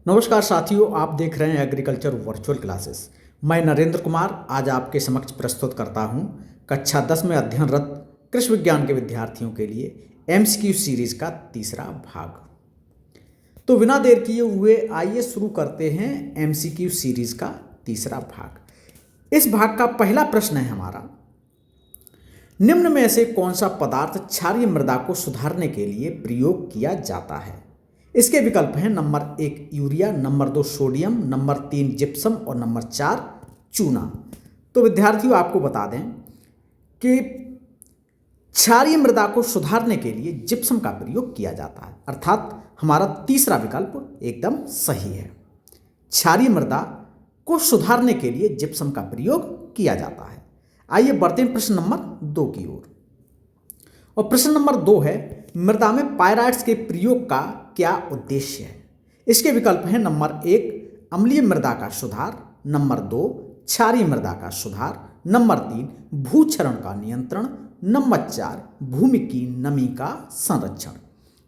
नमस्कार साथियों, आप देख रहे हैं एग्रीकल्चर वर्चुअल क्लासेस। मैं नरेंद्र कुमार आज आपके समक्ष प्रस्तुत करता हूं कक्षा 10 में अध्ययनरत कृषि विज्ञान के विद्यार्थियों के लिए एमसीक्यू सीरीज का तीसरा भाग। तो बिना देर किए हुए आइए शुरू करते हैं एमसीक्यू सीरीज का तीसरा भाग। इस भाग का पहला प्रश्न है हमारा, निम्न में से कौन सा पदार्थ क्षारीय मृदा को सुधारने के लिए प्रयोग किया जाता है। इसके विकल्प हैं number 1 urea, number 2 sodium, number 3 gypsum और नंबर 4 चूना। तो विद्यार्थियों आपको बता दें कि क्षारीय मृदा को सुधारने के लिए जिप्सम का प्रयोग किया जाता है, अर्थात हमारा तीसरा विकल्प एकदम सही है। क्षारीय मृदा को सुधारने के लिए जिप्सम का प्रयोग किया जाता है। आइए बढ़ते हैं प्रश्न नंबर 2 की ओर। और प्रश्न नंबर 2 है, मृदा में पायराइट्स के प्रयोग का क्या उद्देश्य है। इसके विकल्प हैं नंबर 1 अम्लीय मृदा का सुधार, नंबर 2 क्षारीय मृदा का सुधार, नंबर 3 भूक्षरण का नियंत्रण, नंबर 4 भूमि की नमी का संरक्षण।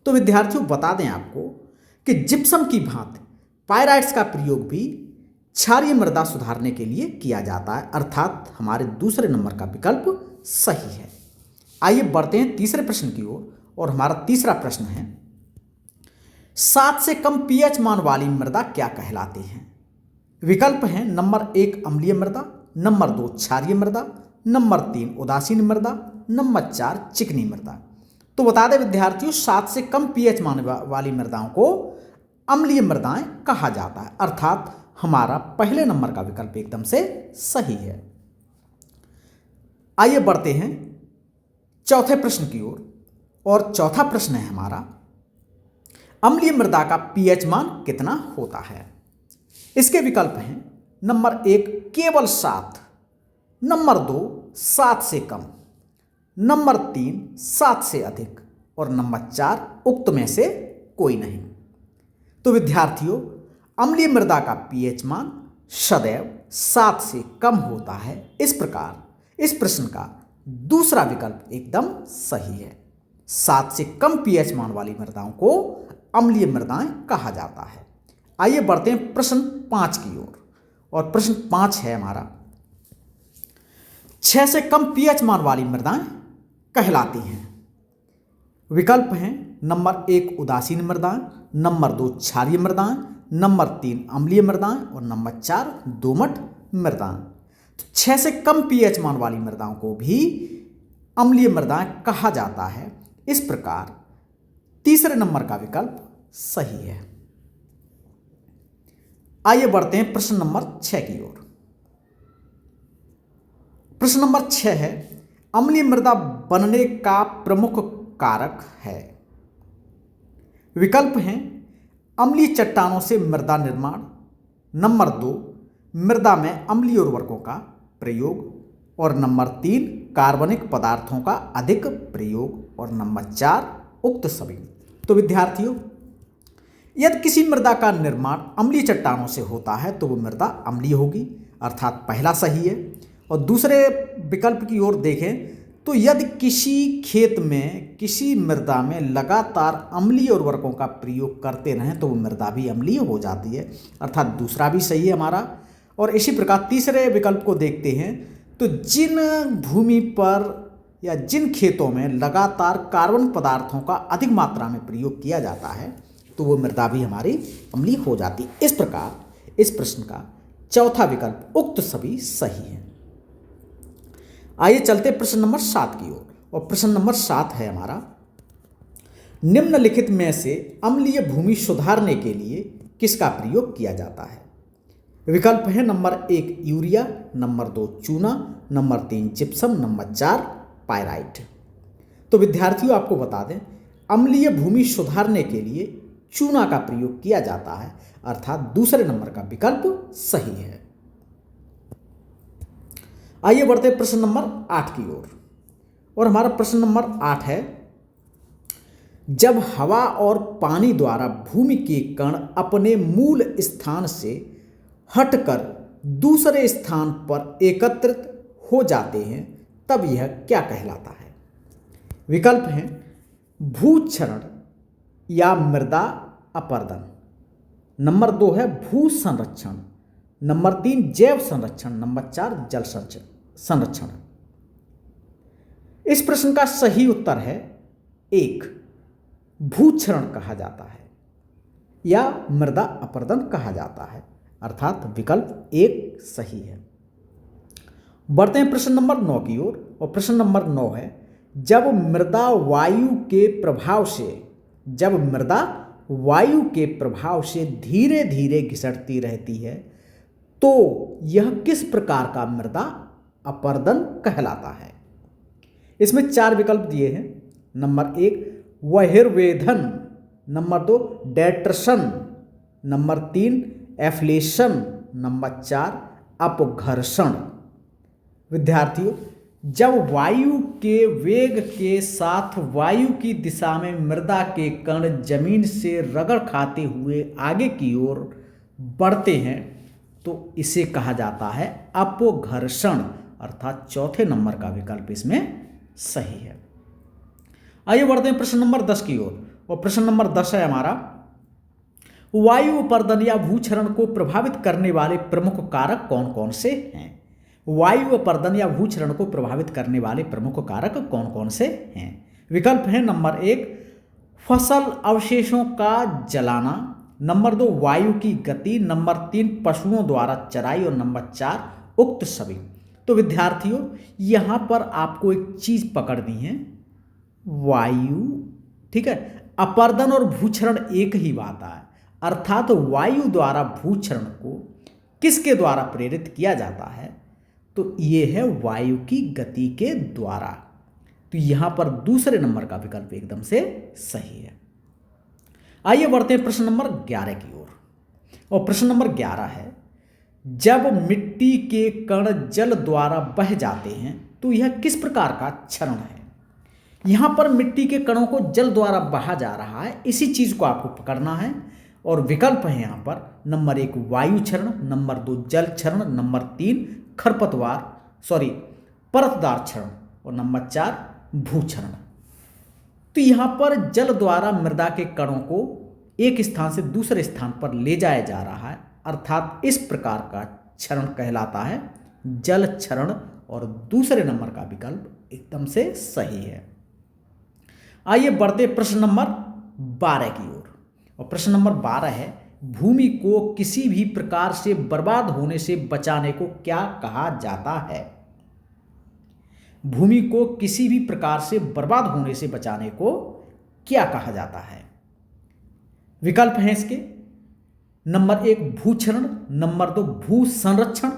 तो विद्यार्थियों बता दें आपको कि जिप्सम की भांति पायराइट्स का प्रयोग भी क्षारीय मृदा सुधारने के लिए किया जाता है, अर्थात हमारे दूसरे नंबर का विकल्प सही है। आइए बढ़ते हैं तीसरे प्रश्न की ओर। और हमारा तीसरा प्रश्न है, 7 से कम पीएच मान वाली मृदा क्या कहलाती है। विकल्प हैं नंबर 1 अम्लीय मृदा, नंबर 2 क्षारीय मृदा, नंबर 3 उदासीन मृदा, नंबर 4 चिकनी मृदा। तो बता दें विद्यार्थियों, 7 से कम पीएच मान वाली मृदाओं को अम्लीय मृदाएं कहा जाता है, अर्थात हमारा पहले नंबर का विकल्प एकदम से सही है। आइए बढ़ते हैं चौथे प्रश्न की ओर। और चौथा प्रश्न है हमारा, अम्लीय मृदा का पीएच मान कितना होता है। इसके विकल्प हैं नंबर 1 केवल 7, नंबर 2 7 से कम, नंबर 3 7 से अधिक और नंबर 4 उक्त में से कोई नहीं। तो विद्यार्थियों, अम्लीय मृदा का पीएच मान सदैव 7 से कम होता है। इस प्रकार इस प्रश्न का दूसरा विकल्प एकदम सही है। 7 से कम पीएच मान वाली मृदाओं को अम्लीय मृदाएं कहा जाता है। आइए बढ़ते हैं प्रश्न 5 की ओर। और प्रश्न 5 है हमारा, 6 से कम पीएच मान वाली मृदाएं कहलाती हैं। विकल्प हैं नंबर 1 उदासीन मृदाएं, नंबर 2 क्षारीय मृदाएं, नंबर 3 अम्लीय मृदाएं और नंबर 4 दोमट मृदाएं। 6 से कम पीएच मान वाली मृदाओं को भी अम्लीय मृदाएं कहा जाता है। इस प्रकार तीसरे नंबर का विकल्प सही है। आइए बढ़ते हैं प्रश्न नंबर 6 की ओर। प्रश्न नंबर 6 है, अम्लीय मृदा बनने का प्रमुख कारक है। विकल्प हैं अम्लीय चट्टानों से मृदा निर्माण, नंबर 2 मृदा में अम्लीय उर्वरकों का प्रयोग और नंबर 3 कार्बनिक पदार्थों का अधिक प्रयोग और नंबर 4 उक्त सभी। तो विद्यार्थियों, यदि किसी मृदा का निर्माण अम्लीय चट्टानों से होता है तो वो मृदा अम्लीय होगी, अर्थात पहला सही है। और दूसरे विकल्प की ओर देखें तो यदि किसी खेत में किसी मृदा में लगातार अम्लीय उर्वरकों का प्रयोग करते रहें तो वो मृदा भी अम्लीय हो जाती है, अर्थात दूसरा भी सही है हमारा। और इसी प्रकार तीसरे विकल्प को देखते हैं तो जिन भूमि पर या जिन खेतों में लगातार कार्बन पदार्थों का अधिक मात्रा में प्रयोग किया जाता है तो वो मृदा भी हमारी अम्लीय हो जाती है। इस प्रकार इस प्रश्न का चौथा विकल्प उक्त सभी सही है। आइए चलते प्रश्न नंबर 7 की ओर। और प्रश्न नंबर 7 है हमारा, निम्नलिखित में से अम्लीय भूमि सुधारने के लिए किसका प्रयोग किया जाता है। विकल्प है नंबर 1 यूरिया, नंबर 2 चूना, नंबर 3 जिप्सम, नंबर 4 पायराइट। तो विद्यार्थियों आपको बता दें, अम्लीय भूमि सुधारने के लिए चूना का प्रयोग किया जाता है, अर्थात दूसरे नंबर का विकल्प सही है। आइए बढ़ते प्रश्न नंबर 8 की ओर। और हमारा प्रश्न नंबर 8 है, जब हवा और पानी द्वारा भूमि के कण अपने मूल स्थान से हटकर दूसरे स्थान पर एकत्रित हो जाते हैं तब यह क्या कहलाता है। विकल्प हैं भूक्षरण या मृदा अपरदन, नंबर 2 है भू संरक्षण, नंबर 3 जैव संरक्षण, नंबर 4 जल संरक्षण। इस प्रश्न का सही उत्तर है 1, भूक्षरण कहा जाता है या मृदा अपरदन कहा जाता है, अर्थात विकल्प 1 सही है। बढ़ते हैं प्रश्न नंबर 9 की ओर, और प्रश्न नंबर 9 है जब मृदा वायु के प्रभाव से धीरे धीरे घिसटती रहती है तो यह किस प्रकार का मृदा अपरदन कहलाता है। इसमें 4 विकल्प दिए हैं। नंबर 1 बहिर्वेधन, नंबर 2 डेट्रसन, नंबर 3 एफ्लेशन, नंबर 4 अपघर्षण। विद्यार्थियों, जब वायु के वेग के साथ वायु की दिशा में मृदा के कण जमीन से रगड़ खाते हुए आगे की ओर बढ़ते हैं तो इसे कहा जाता है अपघर्षण, अर्थात चौथे नंबर का विकल्प इसमें सही है। आइए बढ़ते हैं प्रश्न नंबर 10 की ओर, और प्रश्न नंबर 10 है हमारा वायु अपरदन या भूक्षरण को प्रभावित करने वाले प्रमुख कारक कौन कौन से हैं। वायु अपरदन या भूक्षरण को प्रभावित करने वाले प्रमुख कारक कौन कौन से हैं। विकल्प है नंबर 1 फसल अवशेषों का जलाना, नंबर 2 वायु की गति, नंबर 3 पशुओं द्वारा चराई और नंबर 4 उक्त सभी। तो विद्यार्थियों, यहाँ पर आपको एक चीज पकड़नी है, वायु, ठीक है, अपरदन और भूक्षरण एक ही बात है, अर्थात वायु द्वारा भूक्षरण को किसके द्वारा प्रेरित किया जाता है, तो ये है वायु की गति के द्वारा। तो यहां पर दूसरे नंबर का विकल्प एकदम से सही है। आइए बढ़ते हैं प्रश्न नंबर 11 की ओर, और प्रश्न नंबर 11 है जब मिट्टी के कण जल द्वारा बह जाते हैं तो यह किस प्रकार का क्षरण है। यहां पर मिट्टी के कणों को जल द्वारा बहा जा रहा है, इसी चीज को आपको पकड़ना है, और विकल्प है यहां पर नंबर 1 वायु क्षरण, नंबर 2 जल क्षरण, नंबर 3 परतदार क्षरण और नंबर 4 भूक्षरण। तो यहां पर जल द्वारा मृदा के कणों को एक स्थान से दूसरे स्थान पर ले जाया जा रहा है, अर्थात इस प्रकार का क्षरण कहलाता है जल क्षरण, और दूसरे नंबर का विकल्प एकदम से सही है। आइए बढ़ते प्रश्न नंबर 12 की ओर, और प्रश्न नंबर 12 है भूमि को किसी भी प्रकार से बर्बाद होने से बचाने को क्या कहा जाता है। भूमि को किसी भी प्रकार से बर्बाद होने से बचाने को क्या कहा जाता है। विकल्प हैं इसके नंबर 1 भूक्षरण, नंबर 2 भू संरक्षण,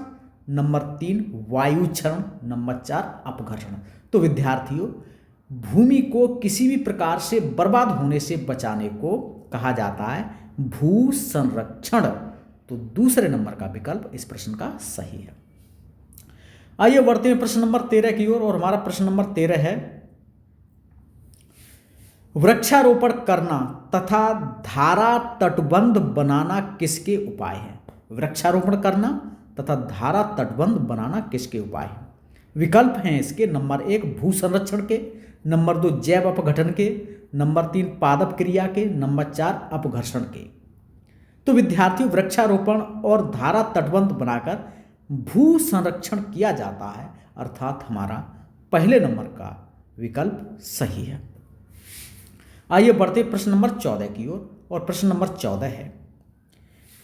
नंबर 3 वायु क्षरण, नंबर 4 अपघर्षण। तो विद्यार्थियों, भूमि को किसी भी प्रकार से बर्बाद होने से बचाने को कहा जाता है भू संरक्षण। तो दूसरे नंबर का विकल्प इस प्रश्न का सही है। आइए बढ़ते हैं प्रश्न नंबर 13 की ओर, और हमारा प्रश्न नंबर 13 है वृक्षारोपण करना तथा धारा तटबंध बनाना किसके उपाय हैं। वृक्षारोपण करना तथा धारा तटबंध बनाना किसके उपाय हैं। विकल्प हैं इसके नंबर 1 भू संरक्षण के, नंबर 2 जैव अपघटन के, नंबर 3 पादप क्रिया के, नंबर 4 अपघर्षण के। तो विद्यार्थियों, वृक्षारोपण और धारा तटबंध बनाकर भू संरक्षण किया जाता है, अर्थात हमारा पहले नंबर का विकल्प सही है। आइए बढ़ते प्रश्न नंबर 14 की ओर, और प्रश्न नंबर 14 है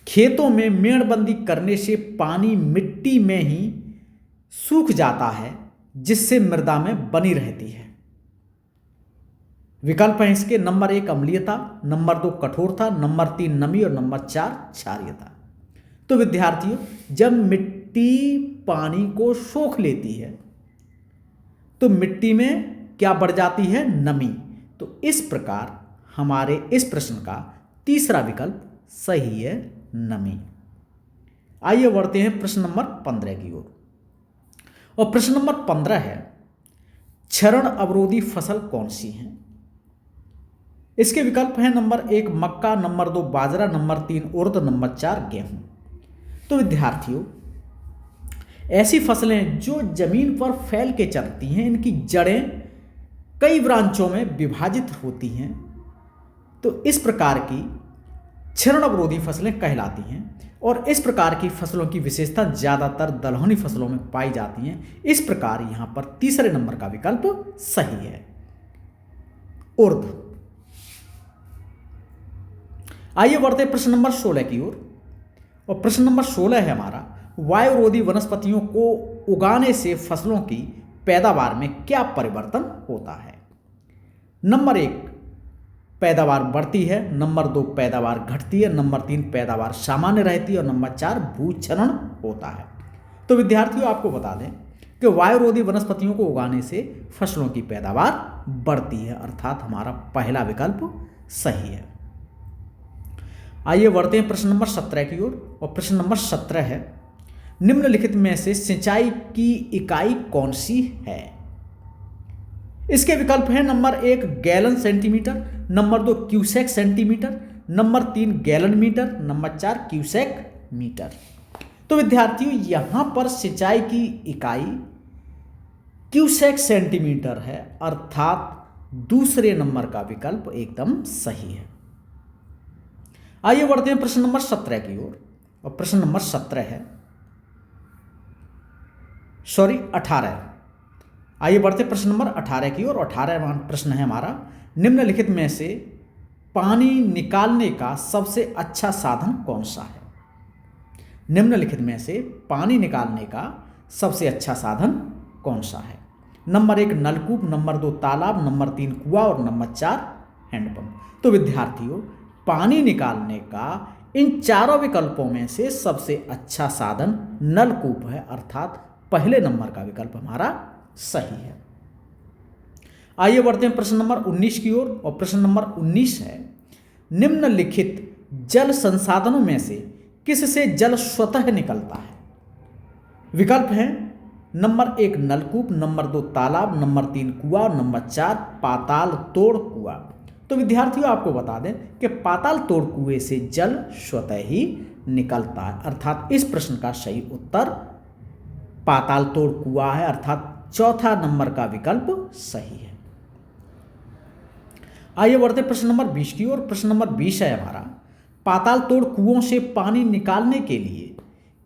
खेतों में मेड़बंदी करने से पानी मिट्टी में ही सूख जाता है जिससे मृदा में बनी रहती है। विकल्प है इसके नंबर 1 अम्लीयता, नंबर 2 कठोरता, नंबर 3 नमी और नंबर 4 क्षारीयता। तो विद्यार्थियों, जब मिट्टी पानी को सोख लेती है तो मिट्टी में क्या बढ़ जाती है, नमी। तो इस प्रकार हमारे इस प्रश्न का तीसरा विकल्प सही है, नमी। आइए बढ़ते हैं प्रश्न नंबर 15 की ओर, और प्रश्न नंबर 15 है क्षरण अवरोधी फसल कौन सी है। इसके विकल्प हैं नंबर 1 मक्का, नंबर 2 बाजरा, नंबर 3 उड़द, नंबर 4 गेहूं। तो विद्यार्थियों, ऐसी फसलें जो जमीन पर फैल के चलती हैं, इनकी जड़ें कई ब्रांचों में विभाजित होती हैं। तो इस प्रकार की क्षरण अवरोधी फसलें कहलाती हैं और इस प्रकार की फसलों की विशेषता ज़्यादातर दलहनी फसलों में पाई जाती हैं। इस प्रकार यहाँ पर तीसरे नंबर का विकल्प सही है, उर्द। आइए बढ़ते प्रश्न नंबर 16 की ओर। और प्रश्न नंबर 16 है हमारा, वायुरोधी वनस्पतियों को उगाने से फसलों की पैदावार में क्या परिवर्तन होता है? नंबर 1, पैदावार बढ़ती है। नंबर 2, पैदावार घटती है। नंबर 3, पैदावार सामान्य रहती है। और नंबर 4, भूक्षरण होता है। तो विद्यार्थियों आपको बता दें कि वायुरोधी वनस्पतियों को उगाने से फसलों की पैदावार बढ़ती है, अर्थात हमारा पहला विकल्प सही है। आइए बढ़ते हैं प्रश्न नंबर 17 की ओर। और प्रश्न नंबर 17 है, निम्नलिखित में से सिंचाई की इकाई कौन सी है? इसके विकल्प हैं number 1 gallon centimetre, number 2 cusec centimetre, number 3 gallon metre, number 4 cusec metre. तो विद्यार्थियों यहां पर सिंचाई की इकाई क्यूसेक सेंटीमीटर है, अर्थात दूसरे नंबर का विकल्प एकदम सही है। आइए बढ़ते हैं प्रश्न नंबर 17 की ओर। और प्रश्न नंबर 18। आइए बढ़ते प्रश्न नंबर 18 की ओर। 18वां प्रश्न है हमारा, निम्नलिखित में से पानी निकालने का सबसे अच्छा साधन कौन सा है? निम्नलिखित में से पानी निकालने का सबसे अच्छा साधन कौन सा है? नंबर 1 नलकूप, नंबर 2 तालाब, नंबर 3 कुआं और नंबर 4 हैंडपंप। तो विद्यार्थियों पानी निकालने का इन चारों विकल्पों में से सबसे अच्छा साधन नलकूप है, अर्थात पहले नंबर का विकल्प हमारा सही है। आइए बढ़ते हैं प्रश्न नंबर 19 की ओर। और प्रश्न नंबर 19 है, निम्नलिखित जल संसाधनों में से किससे जल स्वतः निकलता है? विकल्प हैं नंबर 1 नलकूप, नंबर 2 तालाब, नंबर 3 कुआं और नंबर 4 पाताल तोड़ कुआं। तो विद्यार्थियों आपको बता दें कि पाताल तोड़ कुएं से जल स्वतः ही निकलता है, अर्थात इस प्रश्न का सही उत्तर पाताल तोड़ कुआं है, अर्थात चौथा नंबर का विकल्प सही है। आइए बढ़ते प्रश्न नंबर 20 की ओर। प्रश्न नंबर 20 है हमारा, पाताल तोड़ कुओं से पानी निकालने के लिए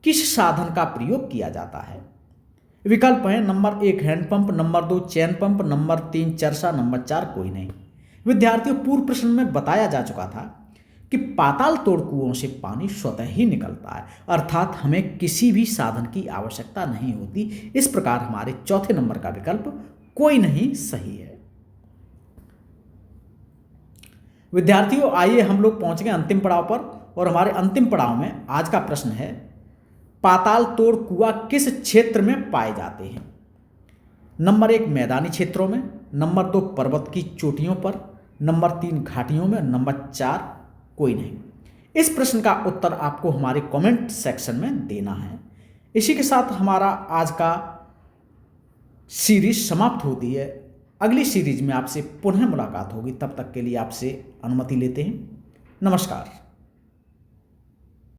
किस साधन का प्रयोग किया जाता है? विकल्प है नंबर 1 हैंडपंप, नंबर 2 चैन पंप, नंबर 3 चरसा, नंबर 4 कोई नहीं। विद्यार्थियों पूर्व प्रश्न में बताया जा चुका था कि पाताल तोड़ कुओं से पानी स्वतः ही निकलता है, अर्थात हमें किसी भी साधन की आवश्यकता नहीं होती। इस प्रकार हमारे चौथे नंबर का विकल्प कोई नहीं सही है। विद्यार्थियों आइए हम लोग पहुंच गए अंतिम पड़ाव पर। और हमारे अंतिम पड़ाव में आज का प्रश्न है, पाताल तोड़ कुआं किस क्षेत्र में पाए जाते हैं? नंबर 1 मैदानी क्षेत्रों में, नंबर 2 पर्वत की चोटियों पर, नंबर 3 घाटियों में, नंबर 4 कोई नहीं। इस प्रश्न का उत्तर आपको हमारे कमेंट सेक्शन में देना है। इसी के साथ हमारा आज का सीरीज समाप्त होती है। अगली सीरीज में आपसे पुनः मुलाकात होगी, तब तक के लिए आपसे अनुमति लेते हैं। नमस्कार।